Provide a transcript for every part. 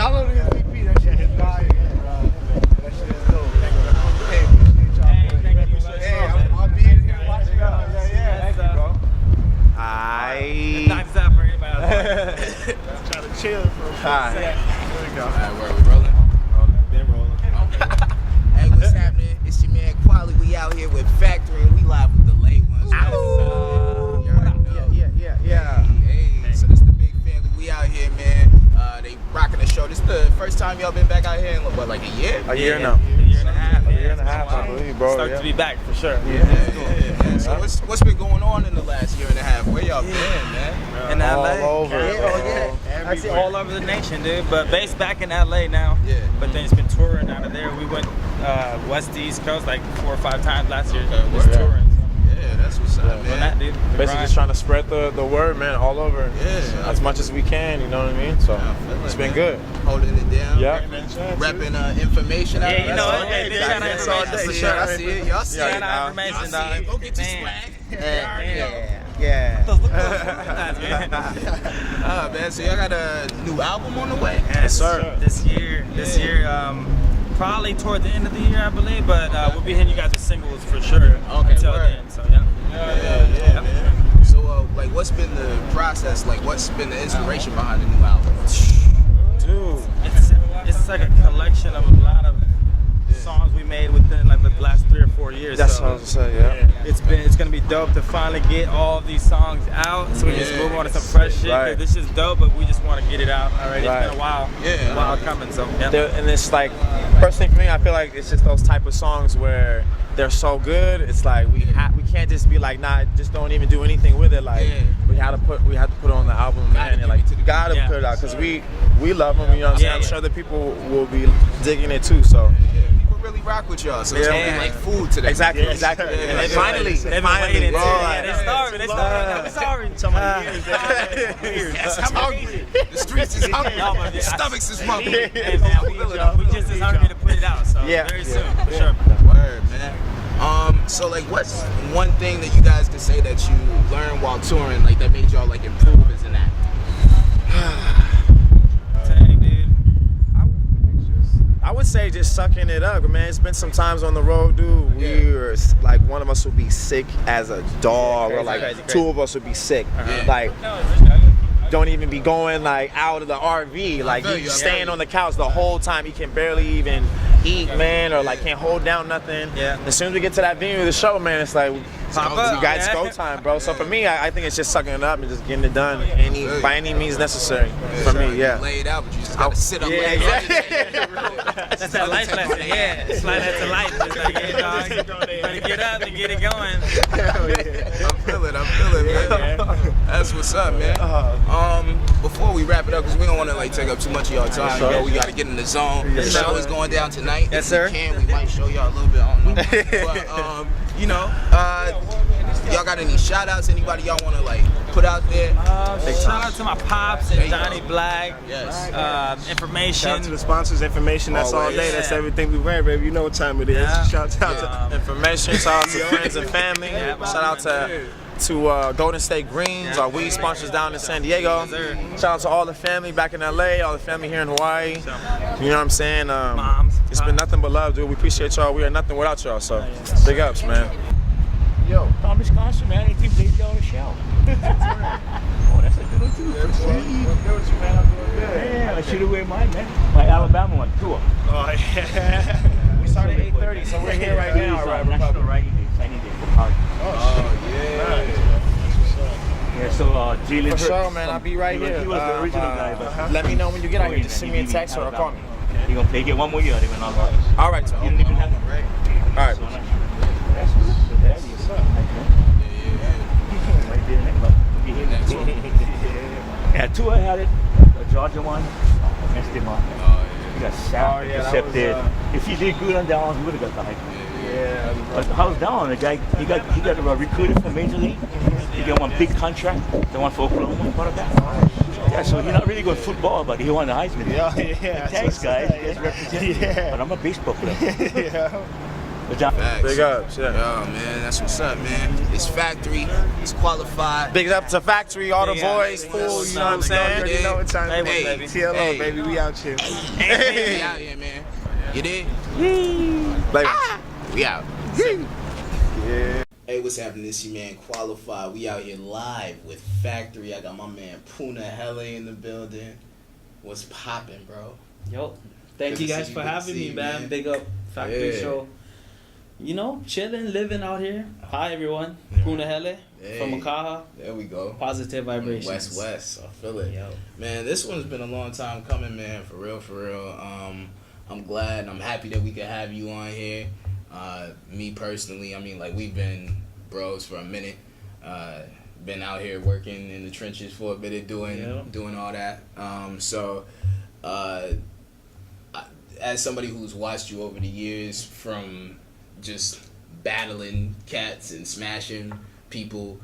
download his EP. That shit is fire. That shit is dope. Hey, appreciate y'all. Thank you. Hey, I'll be here watching y'all. Yeah, thank you, bro. Knock this out for anybody else. Trying to chill for a Alright. There we go. Alright, where we rolling? Been rolling. Okay. Hey, what's happening? It's your man Kwalified. We out here with Factory, and we live with the late ones. Ow. You already know. Yeah. Hey, so this the big family. We out here, man. They rocking the show. This is the first time y'all been back out here in what, like a year? A year now. A year and a half. A year and a half, I believe, bro. Start to be back for sure. Yeah. So what's been going on in the last year and a half? Where y'all been, man? In LA. All over. Actually, all over the nation, dude. But based back in LA now. Yeah. But then it's been touring out of there. We went west to east coast like 4 or 5 times last year. Okay, Just word. touring. Yeah, that's what's up, Doing that, man. dude. Basically just trying to spread the word, man, all over. Yeah. As much as we can, you know what I mean? So I feel it's it, been man. good. Holding it down. Yeah. Repping information out Yeah, there. you know That's what? Hey, big shout out That's all information, day. for Sure, I sure. see it. Y'all see Yeah, it. Shout out Y'all information, see dog. it. Go get your Man. swag. Yeah. Look man. Man, so y'all got a new album on the way? Yes, sir. This year, probably toward the end of the year, I believe. But we'll be hitting you guys with singles for sure. Okay, Until word. then, so yeah. Yeah, man. So, like, what's been the process? Like, what's been the inspiration behind the new album? Dude. It's like a collection of a lot of songs we made within like the last 3 or 4 years. That's so what I was gonna say, yeah. it's gonna be dope to finally get all of these songs out, so we just move on to some fresh shit. 'Cause Right. this is dope, but we just want to get it out already. Right. It's been a while, Yeah. a while coming. So yeah. And it's like, personally for me, I feel like it's just those type of songs where they're so good. It's like we can't just be like, nah, just don't even do anything with it. Like we have to put it on the album, man. And like you gotta put it out because we love them. You know what I'm saying? I'm sure that people will be digging it too. So. People really rock with y'all, so it's gonna be like food today. Exactly. Yeah. Finally, They've been waiting. bro. They're starving. I'm sorry. Yes, I'm hungry. The streets is hungry. The stomachs is hungry. Hey man, we just as hungry to put it out. So very soon, for sure. Word, man. So like, what's one thing that you guys can say that you learned while touring, like that made y'all like improve as an act? Dang, dude. I would say just sucking it up, man. It's been some times on the road, dude. We were like, one of us would be sick as a dog, or like crazy. 2 of us would be sick. Like, don't even be going like out of the RV. Like, feel you you, I staying feel you. on the couch the whole time. He can barely even eat, man, or like can't hold down nothing. Yeah. As soon as we get to that venue of the show, man, it's like, Pop we up, got yeah. go time, bro. So for me, I think it's just sucking it up and just getting it done by any means necessary. For me, yeah. Lay it out, but you just gotta sit up. Yeah, late. exactly. That's that life lesson, yeah. It's like that's a life. It's like, yeah, dog, you better get up and get it going. I'm feeling, man. That's what's up, man. Before we wrap it up, because we don't want to like take up too much of y'all time, you know, we got to get in the zone. The show is going down tonight. Yes, If sir. we can, we might show y'all a little bit. I don't know. But, you know, y'all got any shout outs? Anybody y'all want to like put out there? Shout out to my pops and Johnny Black. Yes. Information. Shout out to the sponsors, information, that's all Always. day, that's everything we wear, baby. You know what time it is. Yeah. Shout out to Information, shout out to friends and family. Shout out to Golden State Greens, our weed sponsors down in San Diego. Shout out to all the family back in LA, all the family here in Hawaii. You know what I'm saying? Moms, it's been nothing but love, dude. We appreciate y'all. We are nothing without y'all, so big ups, man. Yo, Thomas Constant, man. He keeps Dave on the show. Oh, that's a good one, too. Yeah, I should have wear mine, man. My Alabama one, tour. Oh, yeah. We started at 8:30, so we're here right now. National Writing Day, signing day for college. Yeah, so Jalen. For sure, man. I'll be right here. He was the original guy, but Let me know when you get out here. Just send me a text or call me. He gonna play, get one more year, they went on. All right, so. He didn't even have one. All right. That's good. That's what's up. Might be the next one. Be here next one. Yeah, two I had it. The Georgia one. Messed him up. He got sacked, intercepted. If he did good on down, he would have got the hype. Yeah. But how's down? The guy, he got recruited from Major League. He got one big contract, the one for Oklahoma quarterback. Yeah, so he's not really good football, but he won the Heisman. Yeah. Thanks, guys. You guys represent me. But I'm a baseball player. Yeah. Good job. Facts. Big ups, yeah. Yo, man, that's what's up, man. It's Factory. It's Qualified. Big up to Factory, all the Big boys, ups. fool, you know what I'm You saying? already know what time Hey, it is. baby. TLO, Hey. baby, we out here. We out here, man. You did? Baby. We out. Yeah. Hey, what's happening? This your man Qualified. We out here live with Factory. I got my man Punehele in the building. What's poppin', bro? Yo, thank Good you to guys see you, for good to having see me, you, man. man. Big up Factory Yeah. Show. You know, chilling, living out here. Hi, everyone. Punehele from Hey. Makaha. There we go. Positive vibrations. West. I feel it. Yo. Man, this one's been a long time coming, man. For real. I'm glad and I'm happy that we could have you on here. Me personally, I mean, like, we've been bros for a minute. Been out here working in the trenches for a bit, doing all that. As somebody who's watched you over the years, from just battling cats and smashing people,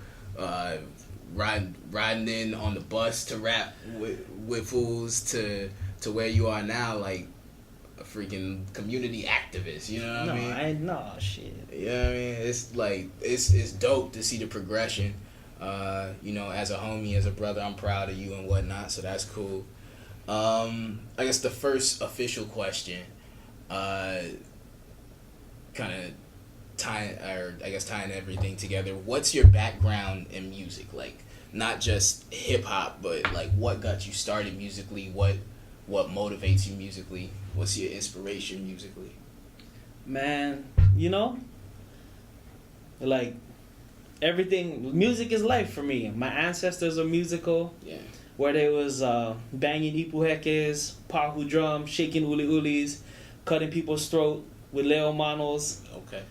riding in on the bus to rap with fools, to where you are now, like a freaking community activist. You know what I mean? Shit. You know what I mean? It's like it's dope to see the progression. You know, as a homie, as a brother, I'm proud of you and whatnot. So that's cool. I guess the first official question, kind of tying everything together. What's your background in music? Like, not just hip hop, but like, what got you started musically? What motivates you musically? What's your inspiration musically? Man, you know, like, everything, music is life for me. My ancestors are musical. Yeah. Whether it was banging ipuhekes, pahu drums, shaking uli ulis, cutting people's throat with leo manos. Okay.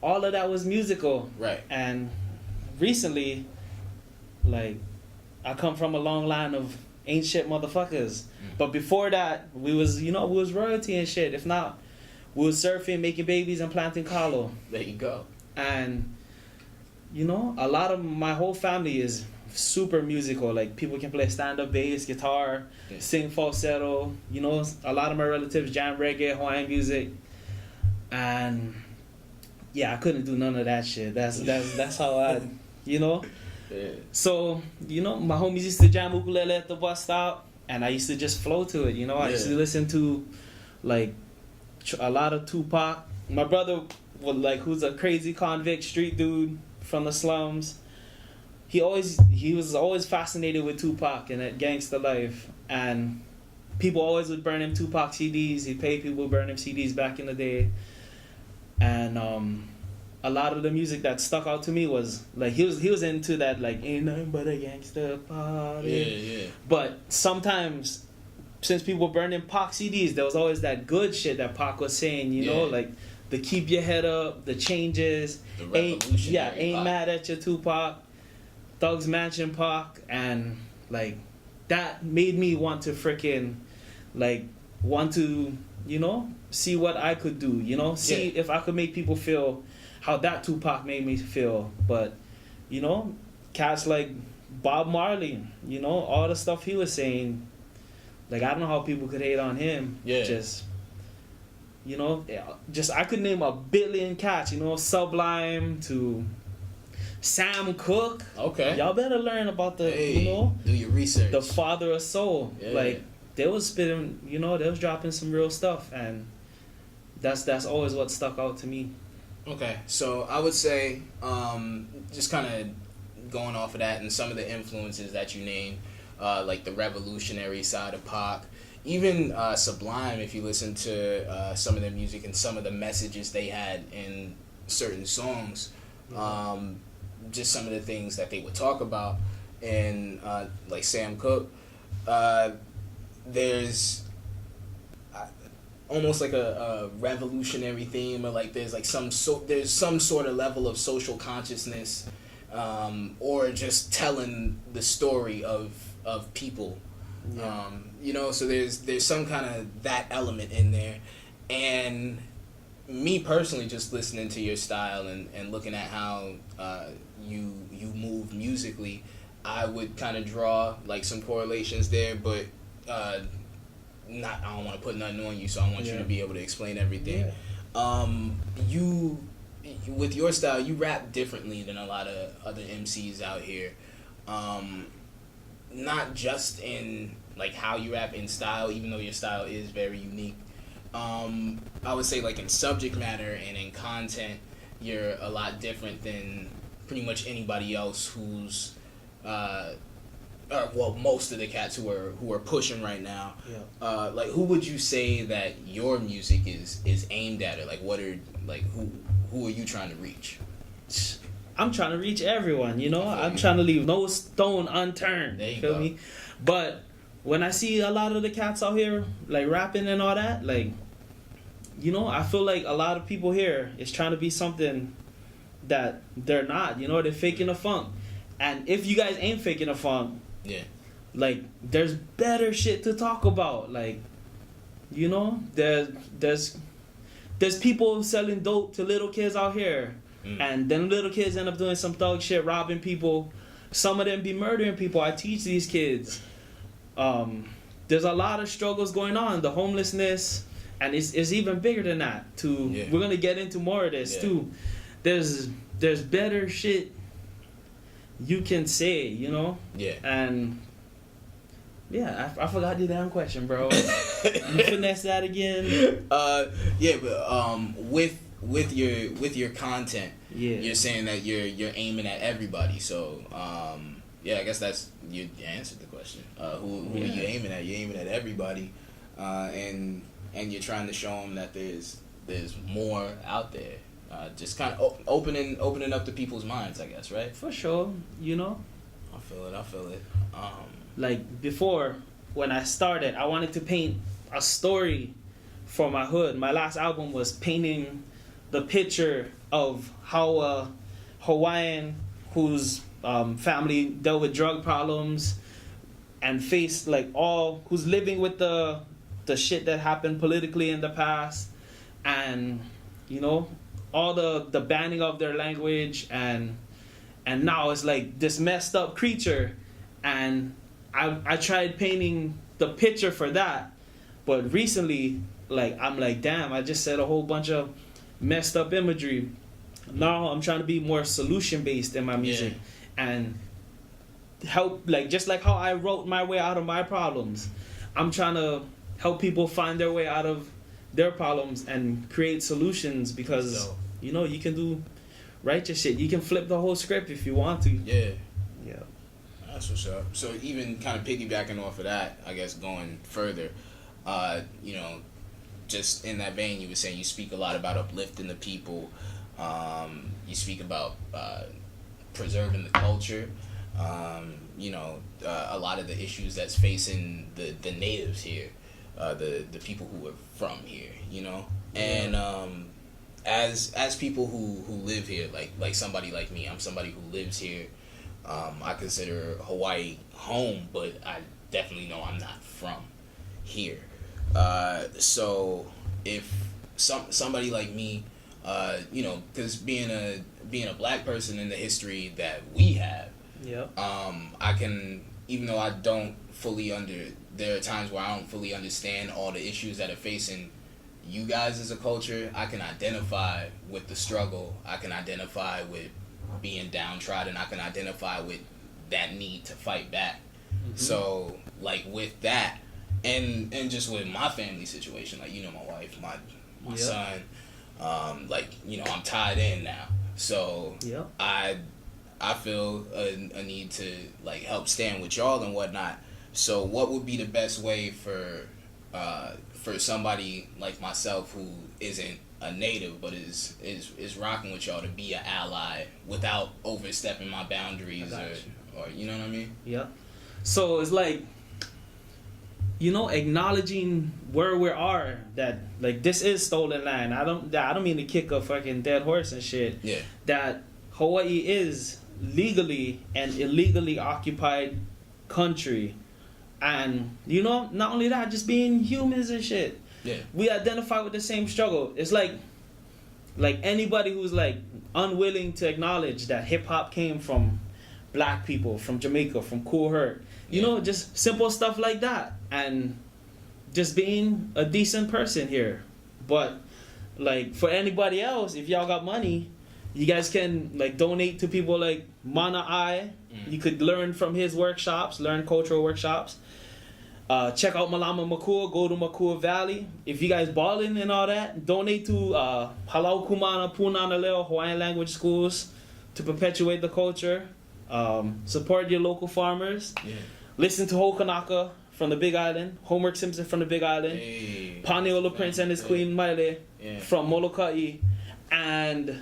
All of that was musical. Right. And recently, like, I come from a long line of ain't shit motherfuckers. But before that, we was royalty and shit. If not, we was surfing, making babies, and planting kalo. There you go. And, you know, a lot of my whole family is super musical. Like, people can play stand-up bass, guitar, sing falsetto. You know, a lot of my relatives jam reggae, Hawaiian music. And yeah, I couldn't do none of that shit. That's how I, you know. Yeah. So, you know, my homies used to jam ukulele at the bus stop, and I used to just flow to it. You know, I used to listen to, like, a lot of Tupac. My brother, who's a crazy convict street dude from the slums. He was always fascinated with Tupac and that gangster life, and people always would burn him Tupac CDs. He paid people to burn him CDs back in the day. And a lot of the music that stuck out to me was, like, he was into that, like, ain't nothing but a gangster party. Yeah. But sometimes, since people were burning Pac CDs, there was always that good shit that Pac was saying, you know, like the keep your head up, the changes, The revolutionary ain't Pac. mad at your Tupac, Thugs Mansion Pac, and, like, that made me want to you know, see what I could do, you know, see if I could make people feel how that Tupac made me feel. But, you know, cats like Bob Marley, you know, all the stuff he was saying, like, I don't know how people could hate on him. Yeah. Just, you know, I could name a billion cats, you know, Sublime to Sam Cooke. Okay. Y'all better learn about you know, do your research. the father of soul. Yeah. Like, they was spitting, you know, they was dropping some real stuff, and that's always what stuck out to me. Okay, so I would say, just kind of going off of that and some of the influences that you named, like the revolutionary side of Pac, even Sublime, if you listen to some of their music and some of the messages they had in certain songs, just some of the things that they would talk about, and like Sam Cooke, there's almost like a revolutionary theme, or like there's some sort of level of social consciousness, or just telling the story of people, you know. So there's some kind of that element in there, and me personally, just listening to your style and looking at how you move musically, I would kind of draw like some correlations there, but I don't want to put nothing on you, so I want you to be able to explain everything. You, with your style, you rap differently than a lot of other MCs out here. Not just in like how you rap in style, even though your style is very unique. I would say like in subject matter and in content, you're a lot different than pretty much anybody else who's well, most of the cats who are pushing right now. Yeah. Like, who would you say that your music is aimed at, or like what are like who are you trying to reach? I'm trying to reach everyone, you know. I'm trying to leave no stone unturned. There you feel go. me? But when I see a lot of the cats out here like rapping and all that, like, you know, I feel like a lot of people here is trying to be something that they're not. You know, they're faking a funk. And if you guys ain't faking a funk, Yeah. like, there's better shit to talk about. Like, you know, there's people selling dope to little kids out here, and then little kids end up doing some thug shit, robbing people. Some of them be murdering people. I teach these kids. There's a lot of struggles going on. The homelessness, and it's even bigger than that. We're gonna get into more of this too. There's better shit you can say, you know. Yeah. And yeah, I forgot the damn question, bro. You finesse that again. Yeah, but with your content, Yeah. you're saying that you're aiming at everybody. So yeah, I guess that's you answered the question. Who are you aiming at? You're aiming at everybody, and you're trying to show them that there's more out there. Just kind of opening up to people's minds, I guess, right? For sure, you know. I feel it. Like before, when I started, I wanted to paint a story for my hood. My last album was painting the picture of how a Hawaiian whose family dealt with drug problems and faced who's living with the shit that happened politically in the past, and you know, all the banning of their language, and now it's like this messed up creature, and I tried painting the picture for that, but recently, like, I'm like, damn, I just said a whole bunch of messed up imagery. Now I'm trying to be more solution based in my music, and help, like, just like how I wrote my way out of my problems, I'm trying to help people find their way out of their problems and create solutions, because you know, you can do righteous shit. You can flip the whole script if you want to. Yeah. Yeah. That's what's up. So even kind of piggybacking off of that, I guess going further, you know, just in that vein, you were saying you speak a lot about uplifting the people. You speak about preserving the culture. You know, a lot of the issues that's facing the natives here, the people who are from here. You know, and as people who live here, like somebody like me, I'm somebody who lives here. I consider Hawaii home, but I definitely know I'm not from here. So if somebody like me, you know, because being a black person in the history that we have, I can, even though I don't fully there are times where I don't fully understand all the issues that are facing you guys as a culture. I can identify with the struggle. I can identify with being downtrodden. I can identify with that need to fight back. So, like, with that, and just with my family situation, like, you know, my wife, my son, like, you know, I'm tied in now. So I feel a need to, like, help stand with y'all and whatnot. So what would be the best way for somebody like myself who isn't a native but is rocking with y'all to be an ally without overstepping my boundaries, or you know what I mean? Yeah. So it's like, you know, acknowledging where we are, that, like, this is stolen land. I don't mean to kick a fucking dead horse and shit. Yeah. That Hawaii is legally and illegally occupied country. And, you know, not only that, just being humans and shit. Yeah. We identify with the same struggle. It's like anybody who's, like, unwilling to acknowledge that hip-hop came from black people, from Jamaica, from Cool Herc. You know, just simple stuff like that. And just being a decent person here. But, like for anybody else, if y'all got money, you guys can like donate to people like Mana I. You could learn from his workshops, learn cultural workshops. Check out Malama Makua, go to Makua Valley. If you guys balling and all that, donate to Halau Kumana, Punehele Leo Hawaiian language schools to perpetuate the culture. Support your local farmers. Yeah. Listen to Hokanaka from the Big Island, Homework Simpson from the Big Island, Hey. Paneola Prince and his Queen Maile from Molokai, and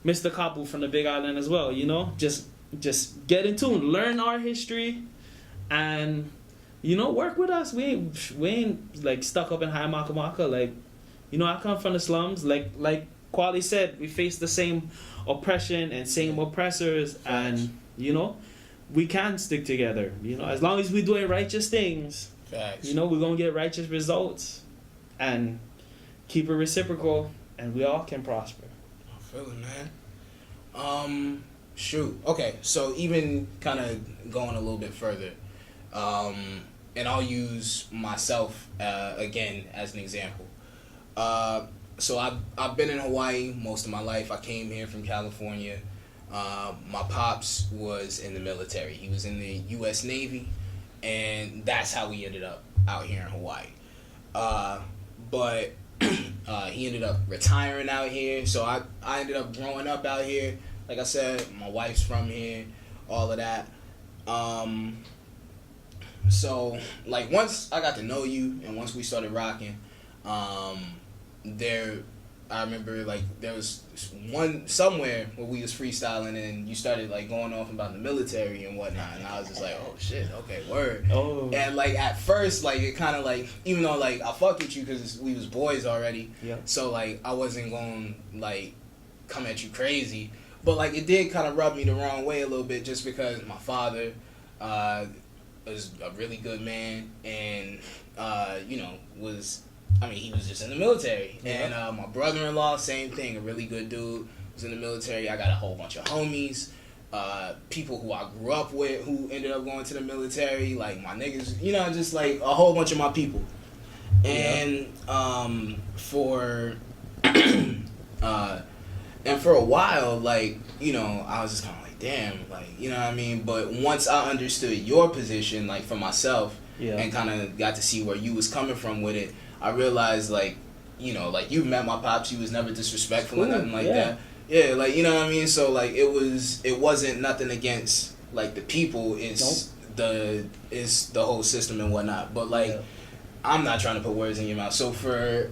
Mr. Kapu from the Big Island as well. You know, just get in tune, learn our history, and you know, work with us. We ain't like stuck up in high Makamaka. Like, you know, I come from the slums. Like Kwali said, we face the same oppression and same oppressors, and you know, we can stick together. You know, as long as we're doing righteous things, you know, we're gonna get righteous results, and keep it reciprocal, and we all can prosper. I feel it, man. Shoot. Okay, so even kind of going a little bit further, and I'll use myself again as an example. So I've been in Hawaii most of my life. I came here from California. My pops was in the military. He was in the U.S. Navy, and that's how we ended up out here in Hawaii. But he ended up retiring out here, so I ended up growing up out here. Like I said, my wife's from here, all of that. So, like, once I got to know you and once we started rocking, I remember, like, there was one somewhere where we was freestyling and you started, like, going off about the military and whatnot, and I was just like, oh, shit, okay, word. Oh. And, like, at first, like, it kind of, like, even though, like, I fucked with you because we was boys already, so, like, I wasn't going to, like, come at you crazy, but, like, it did kind of rub me the wrong way a little bit just because my father was a really good man and, you know, he was just in the military. And my brother-in-law, same thing, a really good dude, was in the military. I got a whole bunch of homies, people who I grew up with who ended up going to the military, like my niggas, you know, just like a whole bunch of my people. And for a while, like, you know, I was just kind of like, damn, like, you know what I mean? But once I understood your position, like, for myself, and kind of got to see where you was coming from with it, I realized, like, you know, like, you met my pops, you was never disrespectful or nothing like that. Yeah, like, you know what I mean? So, like, it wasn't nothing against, like, the people, it's the whole system and whatnot. But, like, I'm not trying to put words in your mouth. So for,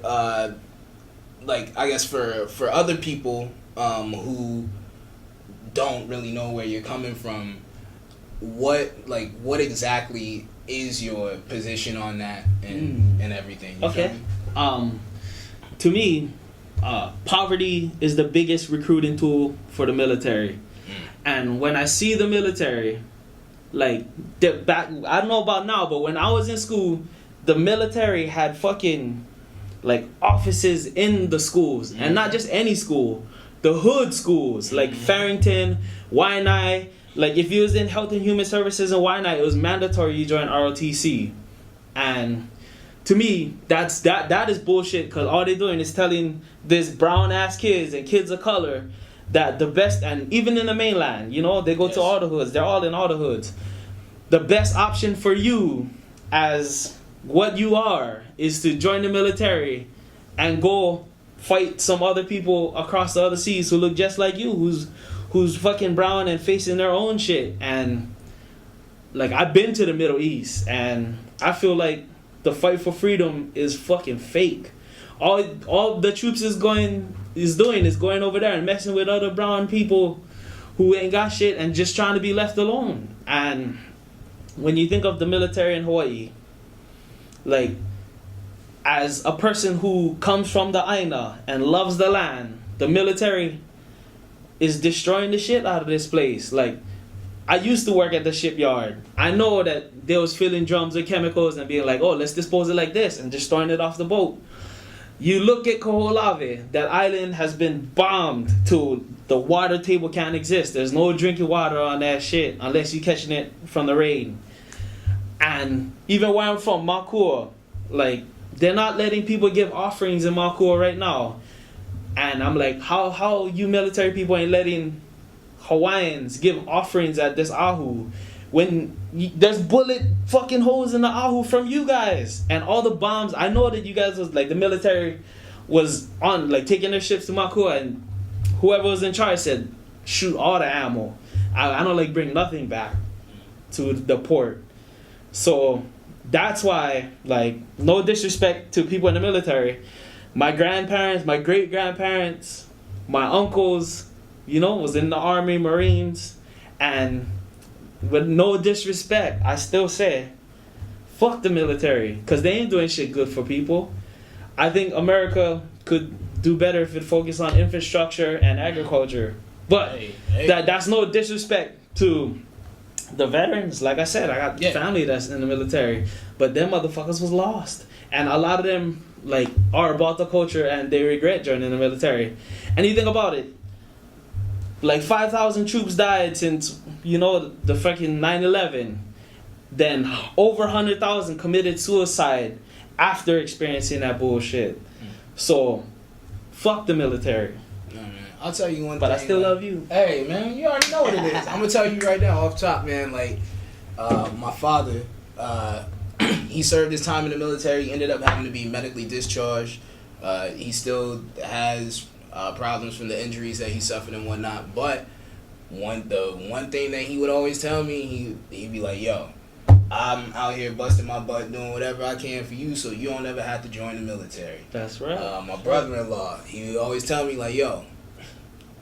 like, I guess for other people who don't really know where you're coming from, what exactly is your position on that and everything? You feel me? To me, poverty is the biggest recruiting tool for the military. And when I see the military, like, I don't know about now, but when I was in school, the military had fucking, like, offices in the schools. And not just any school, the hood schools, like Farrington, Waianae. Like, if you was in Health and Human Services in Waianae, it was mandatory you join ROTC. And to me, that is bullshit, because all they're doing is telling this brown-ass kids and kids of color that the best, and even in the mainland, you know, they go to all the hoods. They're all in all the hoods. The best option for you as what you are is to join the military and go fight some other people across the other seas who look just like you, who's fucking brown and facing their own shit. And, like, I've been to the Middle East, and I feel like the fight for freedom is fucking fake. All the troops is going over there and messing with other brown people who ain't got shit and just trying to be left alone. And when you think of the military in Hawaii, like, as a person who comes from the Aina and loves the land, the military is destroying the shit out of this place. Like, I used to work at the shipyard. I know that they was filling drums with chemicals and being like, oh, let's dispose it like this, and just throwing it off the boat. You look at Koholave, that island has been bombed to the water table can't exist. There's no drinking water on that shit unless you're catching it from the rain. And even where I'm from, Makua, like, they're not letting people give offerings in Makua right now. And I'm like, how you military people ain't letting Hawaiians give offerings at this ahu when there's bullet fucking holes in the ahu from you guys and all the bombs. I know that you guys was like, the military was on like taking their ships to Makua, and whoever was in charge said shoot all the ammo. I don't like bring nothing back to the port. So that's why, like, no disrespect to people in the military, my grandparents, my great grandparents, my uncles, you know, was in the Army, Marines, and with no disrespect, I still say, fuck the military, because they ain't doing shit good for people. I think America could do better if it focused on infrastructure and agriculture. But that's no disrespect to the veterans. Like I said, I got family that's in the military, but them motherfuckers was lost. And a lot of them, like, are about the culture and they regret joining the military. And you think about it, like 5,000 troops died since, you know, the fucking 9/11. Then over 100,000 committed suicide after experiencing that bullshit. So, fuck the military. No, man. I'll tell you one but thing. I still love you. Hey, man, you already know what it is. I'm gonna tell you right now, off top, man. Like, my father, he served his time in the military. Ended up having to be medically discharged. He still has problems from the injuries that he suffered and whatnot. But the one thing that he would always tell me, he'd be like, "Yo, I'm out here busting my butt doing whatever I can for you, so you don't ever have to join the military." That's right. My brother-in-law, he would always tell me like, "Yo,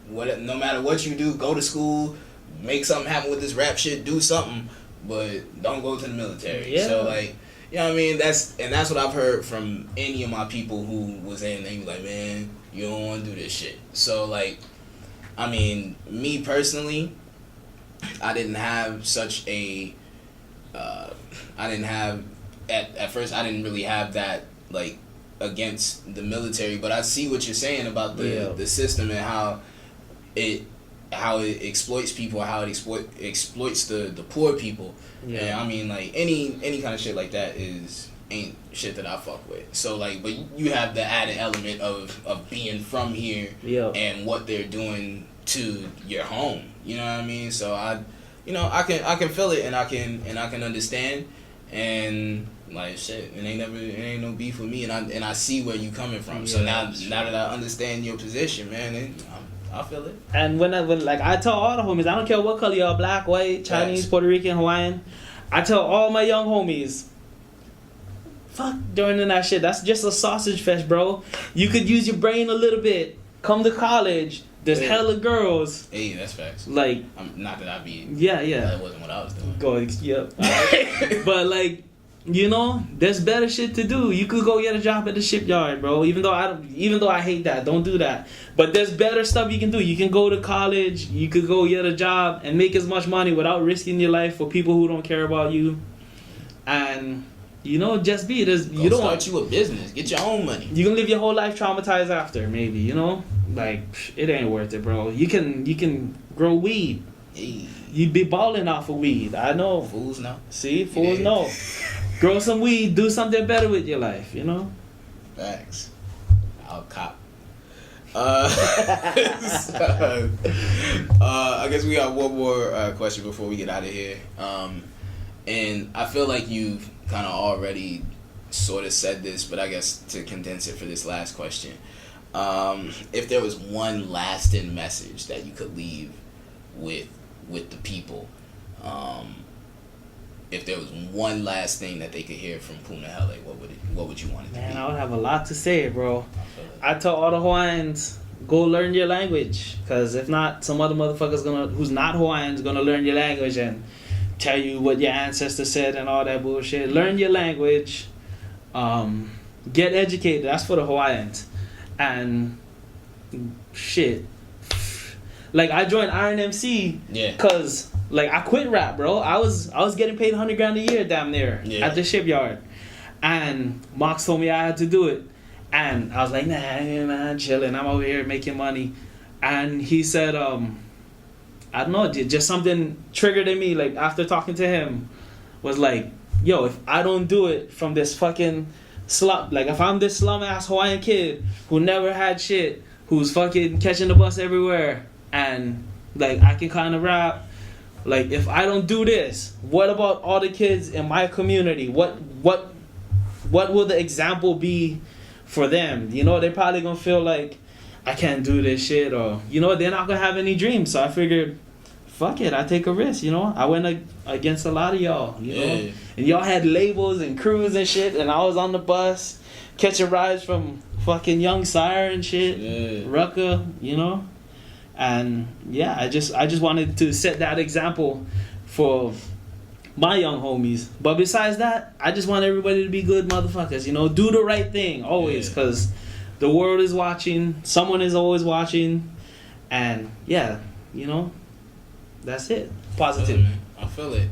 no matter what you do, go to school, make something happen with this rap shit, do something, but don't go to the military." Yeah. So like, you know what I mean? That's what I've heard from any of my people who was in. They be like, "Man, you don't want to do this shit." So like, I mean, me personally, I didn't have such a at first I didn't really have that like against the military, but I see what you're saying about the system and how it exploits people, how it exploits the poor people. Yeah. And I mean, like any kind of shit like that ain't shit that I fuck with. So like, but you have the added element of being from here and what they're doing to your home. You know what I mean? So I can feel it and I can understand, and like shit, it ain't no beef with me, and I see where you coming from. Yeah, so now that I understand your position, man, I feel it. And when I tell all the homies, I don't care what color y'all, black, white, Chinese, Puerto Rican, Hawaiian, I tell all my young homies, fuck joining that shit. That's just a sausage fest, bro. You could use your brain a little bit. Come to college. There's hella girls. Hey, that's facts. Like, not that I be. Yeah. That wasn't what I was doing. But like, you know, there's better shit to do. You could go get a job at the shipyard, bro. Even though I hate that, don't do that. But there's better stuff you can do. You can go to college. You could go get a job and make as much money without risking your life for people who don't care about you. And you know, just be this. You don't start you a business. Get your own money. You can live your whole life traumatized after, maybe. You know, like it ain't worth it, bro. You can grow weed. Hey. You'd be balling off of weed. I know. Fools know. See, fools know. Grow some weed. Do something better with your life. You know. Facts. I'll cop. I guess we got one more question before we get out of here. And I feel like you've kind of already sort of said this, but I guess to condense it for this last question, if there was one lasting message that you could leave with the people, if there was one last thing that they could hear from Punehele, what would you want it to be? Man, I would have a lot to say, bro. I tell all the Hawaiians, go learn your language, because if not, some other motherfuckers who's not Hawaiians gonna learn your language and tell you what your ancestors said and all that bullshit. Learn your language. Get educated. That's for the Hawaiians. And shit. Like I joined RNMC because like I quit rap, bro. I was getting paid $100,000 a year damn near at the shipyard. And Mox told me I had to do it. And I was like, nah, man, chilling. I'm over here making money. And he said, I don't know, just something triggered in me, like, after talking to him, was like, yo, if I don't do it from this fucking slum, like, if I'm this slum-ass Hawaiian kid who never had shit, who's fucking catching the bus everywhere, and like I can kind of rap. Like if I don't do this, what about all the kids in my community? What will the example be for them? You know, they're probably gonna feel like I can't do this shit, or you know, they're not gonna have any dreams. So I figured, fuck it, I take a risk. You know, I went against a lot of y'all. You know, and y'all had labels and crews and shit, and I was on the bus catching rides from fucking Young Sire and shit, Rucka, you know. And yeah, I just wanted to set that example for my young homies. But besides that, I just want everybody to be good motherfuckers. You know, do the right thing always, because the world is watching. Someone is always watching, and yeah, you know, that's it. Positive. I feel it.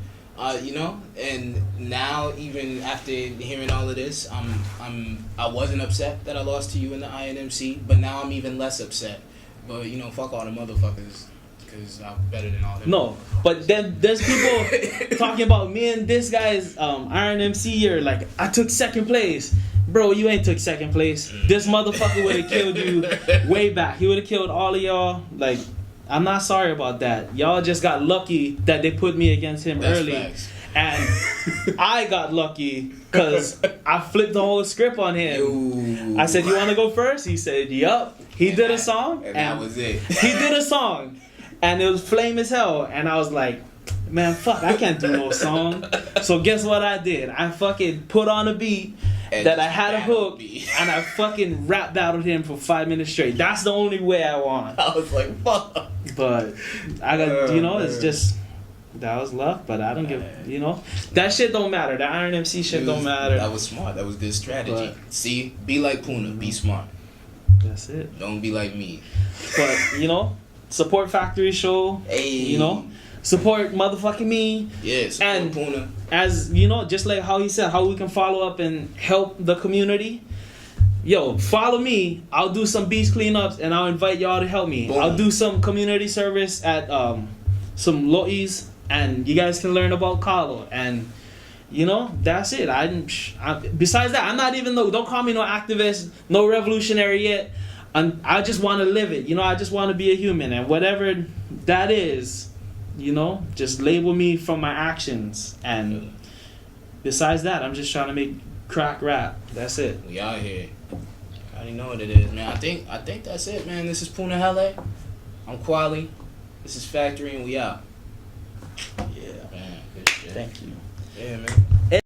You know, and now even after hearing all of this, I wasn't upset that I lost to you in the INMC, but now I'm even less upset. But you know, fuck all the motherfuckers, because I'm better than all them. No, but then there's people talking about me and this guy's INMC year. Like, I took second place. Bro, you ain't took second place. This motherfucker would have killed you way back. He would have killed all of y'all. Like, I'm not sorry about that. Y'all just got lucky that they put me against him early. Facts. And I got lucky because I flipped the whole script on him. Ooh. I said, you want to go first? He said, yup. He did a song. And that was it. He did a song. And it was flame as hell. And I was like, man, fuck, I can't do no song. So guess what I did? I fucking put on a beat And that I had a hook. beat. And I fucking rap battled him for 5 minutes straight. That's the only way I won. I was like, fuck. But I got, you know, it's just... That was luck, but I don't give, you know, that shit don't matter. The IRMC shit don't matter. That was smart. That was good strategy. But, see, be like Puna. Be smart. That's it. Don't be like me. But, you know, support Factory Show. Hey. You know, support motherfucking me. Yeah, support And Puna. as, you know, just like how he said, how we can follow up and help the community. Yo, follow me. I'll do some beach cleanups and I'll invite y'all to help me. Boom. I'll do some community service at some lois. And you guys can learn about Carlo, and you know that's it. Besides that, I'm not even don't call me no activist, no revolutionary yet. I just want to live it. You know, I just want to be a human, and whatever that is, you know, just label me from my actions. And besides that, I'm just trying to make crack rap. That's it. We out here. I already know what it is, man. I think that's it, man. This is Punehele. I'm Kwali. This is Factory, and we out. Yeah. Man, good shit. Thank you. Yeah, man.